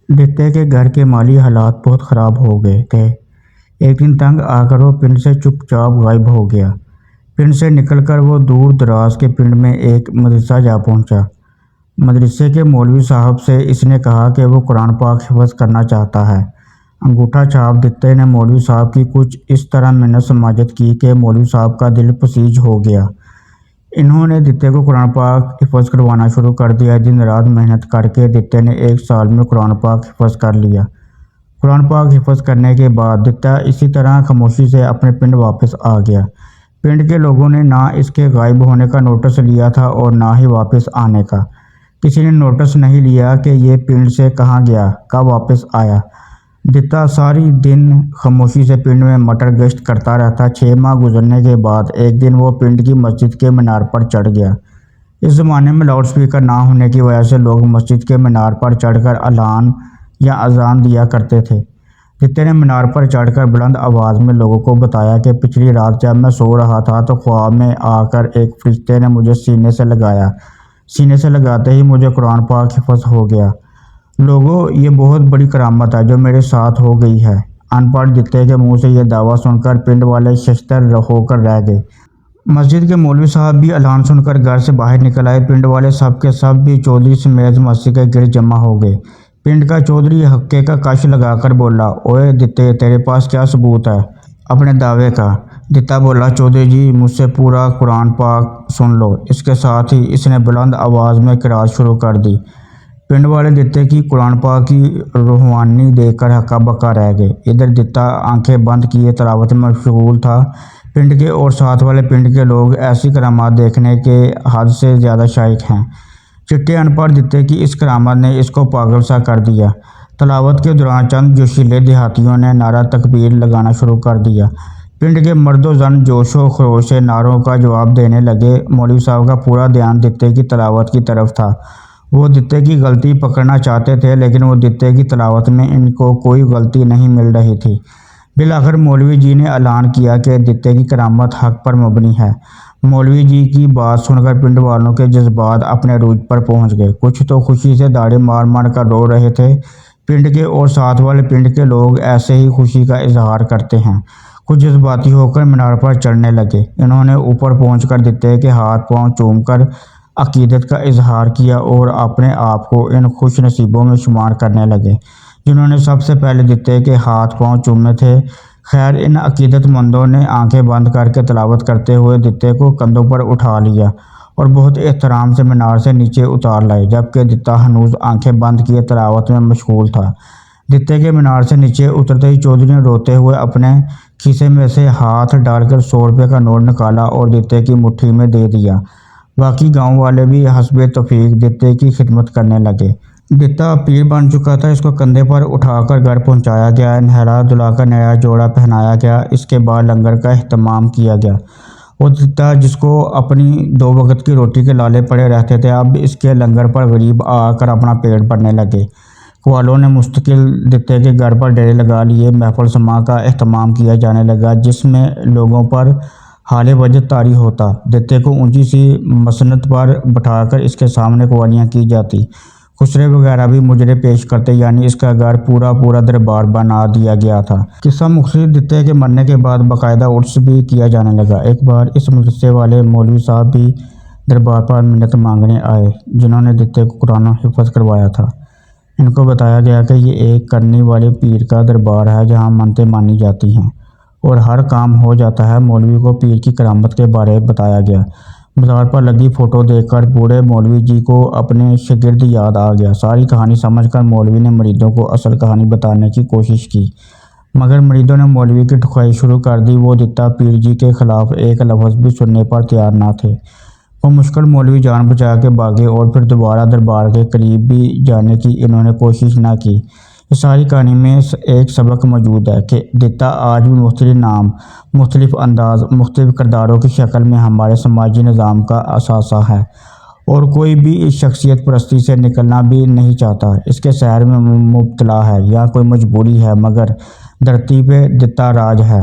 دتے کے گھر کے مالی حالات بہت خراب ہو گئے تھے۔ ایک دن تنگ آ کر وہ پنڈ سے چپ چاپ غائب ہو گیا۔ پنڈ سے نکل کر وہ دور دراز کے پنڈ میں ایک مدرسہ جا پہنچا۔ مدرسے کے مولوی صاحب سے اس نے کہا کہ وہ قرآن پاک حفظ کرنا چاہتا ہے۔ انگوٹھا چھاپ دتے نے مولوی صاحب کی کچھ اس طرح منت سماجت کی کہ مولوی صاحب کا دل پسیج ہو گیا۔ انہوں نے دتے کو قرآن پاک حفظ کروانا شروع کر دیا۔ دن رات محنت کر کے دتے نے 1 سال میں قرآن پاک حفظ کر لیا۔ قرآن پاک حفظ کرنے کے بعد دتا اسی طرح خاموشی سے اپنے پنڈ واپس آ گیا۔ پنڈ کے لوگوں نے نہ اس کے غائب ہونے کا نوٹس لیا تھا اور نہ ہی واپس آنے کا۔ کسی نے نوٹس نہیں لیا کہ یہ پنڈ سے کہاں گیا، کب واپس آیا۔ دتا ساری دن خاموشی سے پنڈ میں مٹر گشت کرتا رہتا۔ 6 ماہ گزرنے کے بعد ایک دن وہ پنڈ کی مسجد کے مینار پر چڑھ گیا۔ اس زمانے میں لاؤڈ سپیکر نہ ہونے کی وجہ سے لوگ مسجد کے مینار پر چڑھ کر اعلان یا اذان دیا کرتے تھے۔ دتے نے مینار پر چڑھ کر بلند آواز میں لوگوں کو بتایا کہ پچھلی رات جب میں سو رہا تھا تو خواب میں آ کر ایک فرشتے نے مجھے سینے سے لگایا۔ سینے سے لگاتے ہی مجھے قرآن پاک حفظ ہو گیا۔ لوگوں، یہ بہت بڑی کرامت ہے جو میرے ساتھ ہو گئی ہے۔ ان پڑھ دتے کے منہ سے یہ دعویٰ سن کر پنڈ والے ششدر ہو کر رہ گئے۔ مسجد کے مولوی صاحب بھی اعلان سن کر گھر سے باہر نکل آئے۔ پنڈ والے سب کے سب بھی چودھری سمیت مسجد کے گرد جمع ہو گئے۔ پنڈ کا چودھری حقے کا کش لگا کر بولا، اوئے دتے، تیرے پاس کیا ثبوت ہے اپنے دعوے کا؟ دتا بولا، چودھری جی، مجھ سے پورا قرآن پاک سن لو۔ اس کے ساتھ ہی اس نے بلند آواز میں قرأت شروع کر دی۔ پنڈ والے دتے کی قرآن پاک کی روحانی دیکھ کر ہکا بکا رہ گئے۔ ادھر دتا آنکھیں بند کیے تلاوت میں مشغول تھا۔ پنڈ کے اور ساتھ والے پنڈ کے لوگ ایسی کرامات دیکھنے کے حد سے زیادہ شائق ہیں۔ چٹے ان پڑھ دتے کی اس کرامت نے اس کو پاگل سا کر دیا۔ تلاوت کے دوران چند جوشیلے دیہاتیوں نے نعرہ تکبیر لگانا شروع کر دیا۔ پنڈ کے مرد و زن جوش و خروش سے نعروں کا جواب دینے لگے۔ مولوی صاحب کا پورا دھیان دتے کی تلاوت کی طرف تھا۔ وہ دتے کی غلطی پکڑنا چاہتے تھے لیکن وہ دتے کی تلاوت میں ان کو کوئی غلطی نہیں مل رہی تھی۔ بالآخر مولوی جی نے اعلان کیا کہ دتے کی کرامت حق پر مبنی ہے۔ مولوی جی کی بات سن کر پنڈ والوں کے جذبات اپنے عروج پر پہنچ گئے۔ کچھ تو خوشی سے داڑھی مار مار کر رو رہے تھے۔ پنڈ کے اور ساتھ والے پنڈ کے لوگ ایسے ہی خوشی کا اظہار کرتے ہیں۔ کچھ جذباتی ہو کر مینار پر چڑھنے لگے۔ انہوں نے اوپر پہنچ کر دتے کے ہاتھ پاؤں چوم کر عقیدت کا اظہار کیا اور اپنے آپ کو ان خوش نصیبوں میں شمار کرنے لگے جنہوں نے سب سے پہلے دتے کے ہاتھ پاؤں چومے تھے۔ خیر، ان عقیدت مندوں نے آنکھیں بند کر کے تلاوت کرتے ہوئے دتے کو کندھوں پر اٹھا لیا اور بہت احترام سے مینار سے نیچے اتار لائے، جبکہ دتا ہنوز آنکھیں بند کیے تلاوت میں مشغول تھا۔ دتے کے مینار سے نیچے اترتے ہی چودھری نے روتے ہوئے اپنے کھیسے میں سے ہاتھ ڈال کر 100 روپے کا نوٹ نکالا اور دتے کی مٹھی میں دے دیا۔ باقی گاؤں والے بھی حسب توفیق دتے کی خدمت کرنے لگے۔ دتا پیر بن چکا تھا۔ اس کو کندھے پر اٹھا کر گھر پہنچایا گیا، نہلا دھلا کر نیا جوڑا پہنایا گیا۔ اس کے بعد لنگر کا اہتمام کیا گیا۔ وہ دتا جس کو اپنی 2 وقت کی روٹی کے لالے پڑے رہتے تھے، اب اس کے لنگر پر غریب آ کر اپنا پیٹ بھرنے لگے۔ قوالوں نے مستقل دتے کے گھر پر ڈیرے لگا لیے۔ محفل سماع کا اہتمام کیا جانے لگا جس میں لوگوں پر حال وجد طاری ہوتا۔ دتے کو اونچی سی مسند پر بٹھا کر اس کے سامنے قوالیاں کی جاتی، خسرے وغیرہ بھی مجرے پیش کرتے، یعنی اس کا گھر پورا دربار بنا دیا گیا تھا۔ قصہ مختصر، دتے کے مرنے کے بعد باقاعدہ عرس بھی کیا جانے لگا۔ ایک بار اس مدرسے والے مولوی صاحب بھی دربار پر منت مانگنے آئے جنہوں نے دتے کو قرآن حفظ کروایا تھا۔ ان کو بتایا گیا کہ یہ ایک کرنی والے پیر کا دربار ہے جہاں منتیں مانی جاتی ہیں اور ہر کام ہو جاتا ہے۔ مولوی کو پیر کی کرامت کے بارے بتایا گیا۔ مزار پر لگی فوٹو دیکھ کر بوڑھے مولوی جی کو اپنے شاگرد یاد آ گیا۔ ساری کہانی سمجھ کر مولوی نے مریدوں کو اصل کہانی بتانے کی کوشش کی، مگر مریدوں نے مولوی کی ٹھکائی شروع کر دی۔ وہ دتا پیر جی کے خلاف ایک لفظ بھی سننے پر تیار نہ تھے۔ بمشکل مولوی جان بچا کے بھاگے اور پھر دوبارہ دربار کے قریب بھی جانے کی انہوں نے کوشش نہ کی۔ اس ساری کہانی میں ایک سبق موجود ہے کہ دتا آج بھی مختلف نام، مختلف انداز، مختلف کرداروں کی شکل میں ہمارے سماجی نظام کا اثاثہ ہے اور کوئی بھی اس شخصیت پرستی سے نکلنا بھی نہیں چاہتا، اس کے سحر میں مبتلا ہے یا کوئی مجبوری ہے، مگر دھرتی پہ دتا راج ہے۔